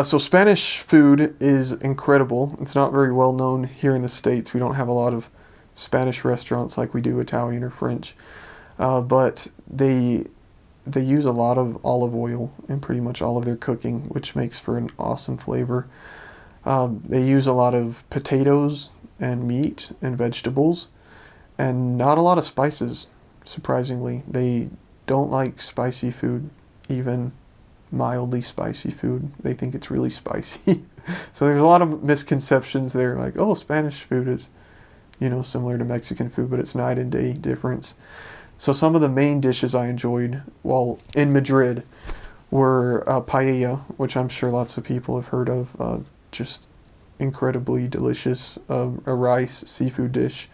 So Spanish food is incredible. It's not very well known here in the States. We don't have a lot of Spanish restaurants like we do Italian or French. But they use a lot of olive oil in pretty much all of their cooking, which makes for an awesome flavor. They use a lot of potatoes and meat and vegetables, and not a lot of spices, surprisingly. They don't like spicy food, even mildly spicy food. They think it's really spicy. So there's a lot of misconceptions there, like, oh, Spanish food is, similar to Mexican food, but it's night and day difference. So some of the main dishes I enjoyed while in Madrid were paella, which I'm sure lots of people have heard of. Just incredibly delicious, a rice seafood dish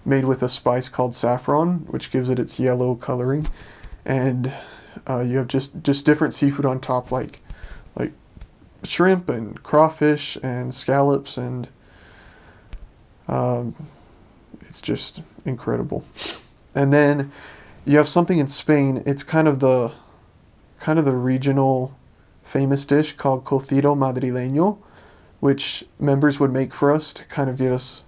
made with a spice called saffron, which gives it its yellow coloring. And you have just different seafood on top, like shrimp and crawfish and scallops, and it's just incredible. And then you have something in Spain. It's kind of the regional famous dish called cocido madrileño, which members would make for us to kind of give us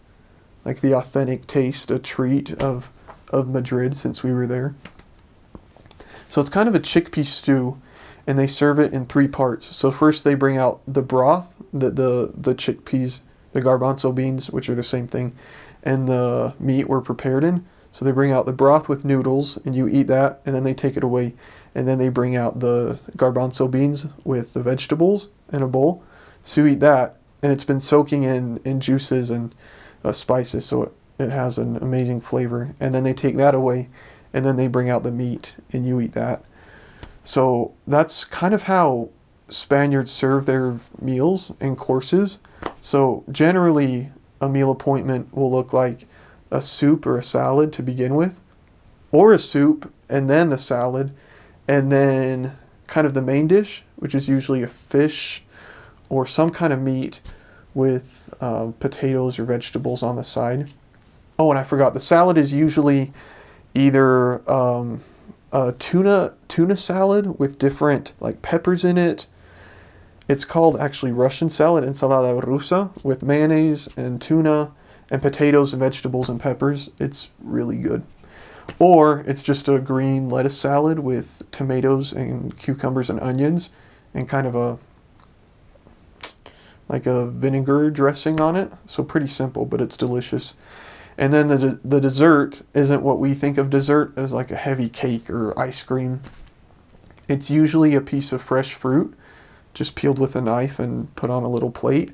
like the authentic taste, a treat of Madrid since we were there. So it's kind of a chickpea stew, and they serve it in three parts. So first they bring out the broth, the chickpeas, the garbanzo beans, which are the same thing, and the meat were prepared in. So they bring out the broth with noodles, and you eat that, and then they take it away. And then they bring out the garbanzo beans with the vegetables in a bowl. So you eat that, and it's been soaking in juices and spices, so it has an amazing flavor. And then they take that away, and then they bring out the meat, and you eat that. So that's kind of how Spaniards serve their meals and courses. So generally, a meal appointment will look like a soup or a salad to begin with, or a soup and then the salad, and then kind of the main dish, which is usually a fish or some kind of meat with potatoes or vegetables on the side. Oh, and I forgot, the salad is usually either a tuna salad with different like peppers in it. It's called actually Russian salad, ensalada rusa, with mayonnaise and tuna and potatoes and vegetables and peppers. It's really good. Or it's just a green lettuce salad with tomatoes and cucumbers and onions and kind of a vinegar dressing on it. So pretty simple, but it's delicious. And then the dessert isn't what we think of dessert as, like a heavy cake or ice cream. It's usually a piece of fresh fruit, just peeled with a knife and put on a little plate.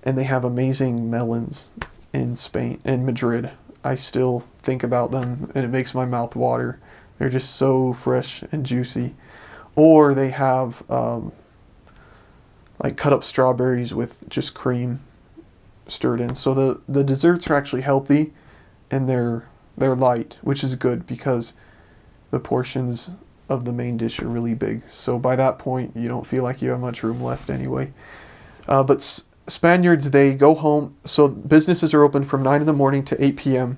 And they have amazing melons in Spain, in Madrid. I still think about them and it makes my mouth water. They're just so fresh and juicy. Or they have like cut up strawberries with just cream stirred in. So the desserts are actually healthy, and they're light, which is good because the portions of the main dish are really big. So by that point, you don't feel like you have much room left anyway. But Spaniards, they go home. So businesses are open from 9 in the morning to 8 p.m.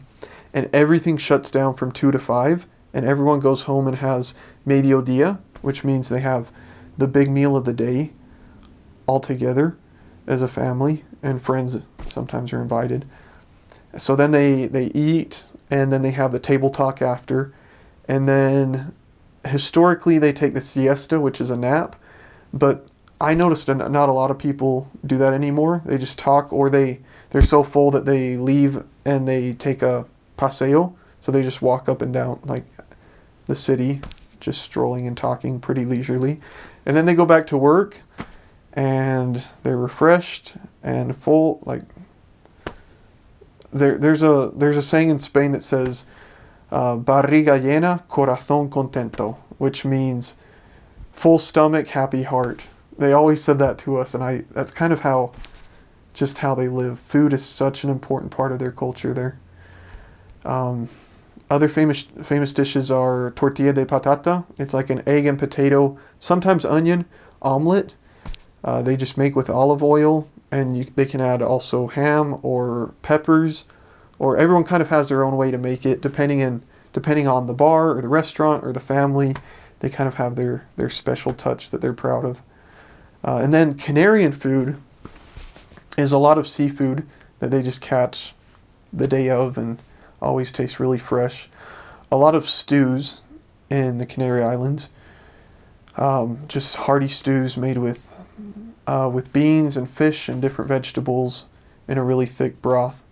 and everything shuts down from 2 to 5. And everyone goes home and has mediodía, which means they have the big meal of the day all together as a family, and friends sometimes are invited. So then they eat, and then they have the table talk after. And then historically they take the siesta, which is a nap. But I noticed not a lot of people do that anymore. They just talk, or they're so full that they leave and they take a paseo. So they just walk up and down like the city, just strolling and talking pretty leisurely. And then they go back to work, and they're refreshed and full. Like there's a saying in Spain that says barriga llena, corazón contento, which means full stomach, happy heart. They always said that to us, and that's kind of how they live. Food is such an important part of their culture there. Other famous dishes are tortilla de patata. It's like an egg and potato, sometimes onion, omelet. They just make with olive oil, and they can add also ham or peppers, or everyone kind of has their own way to make it, depending on the bar or the restaurant or the family. They kind of have their special touch that they're proud of. And then Canarian food is a lot of seafood that they just catch the day of and always tastes really fresh. A lot of stews in the Canary Islands, just hearty stews made with beans and fish and different vegetables in a really thick broth.